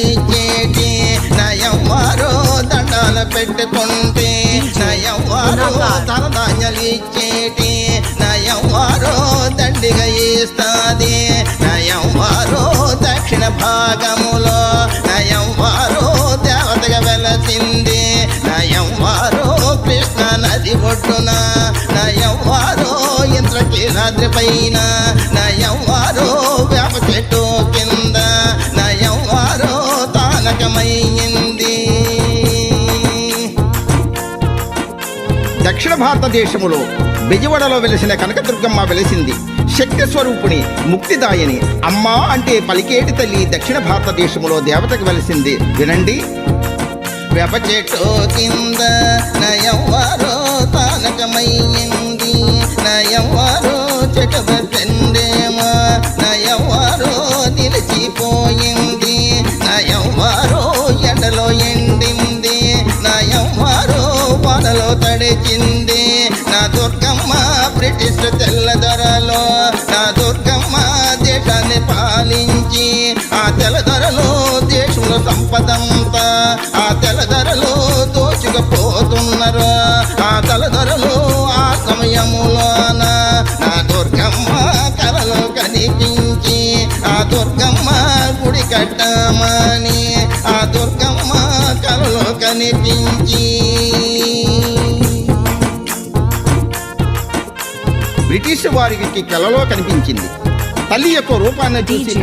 ధనధాన్యాలిచ్చేటి నయవ్వారో దండాలు పెట్టుకుంటే నయవ్వారో ధనధాన్యాలిచ్చేటి నయవ్వారో దండిగా ఇస్తాది నయవ్వారో దక్షిణ భాగములో నయవ్వారో దేవతగా వెలసింది నయవ్వారో కృష్ణ నది ఒడ్డున నయవ్వారో ఇంద్రకీలాద్రి పైన నయవ్వారో వేప చెట్టు కింద నయవ్వారో తానకమయ్యింది. దక్షిణ భారతదేశములో బెజవాడలో వెలిసిన కనకదుర్గమ్మ వెలిసింది. శక్తి స్వరూపిణి, ముక్తిదాయని, అమ్మా అంటే పలికేటి తల్లి దక్షిణ భారతదేశములో దేవతకు వెలిసింది. వినండి. వేప చెట్టు కింద నయవ్వారో తానకమయ్యింది నయవ్వారో చెట్టు పెట్టేమో నయవ్వారో నిలిచిపోయింది నయవ్వారో ఎండలో ఎండింది నయవ్వారో వానలో తడిచింది. నా దుర్గమ్మ బ్రిటిష్ తెల్లదొరలో నా దుర్గమ్మ దేశాన్ని పాలించి ఆ తెల్లదొరలో దేశంలో సంపదంతా ఆ తెల్లదొరలో దోచుకుపోతున్నారు. ఆ తెల్లదొరలో ఆ సమయములోన నా దుర్గమ్మ కలలో కనిపించి ఆ దుర్గమ్మ గుడి కట్టమని ఆ దుర్గమ్మ కలలో కనిపించి బ్రిటిష్ వారికి కలలో కనిపించింది. తల్లి యొక్క రూపాన్ని చూసి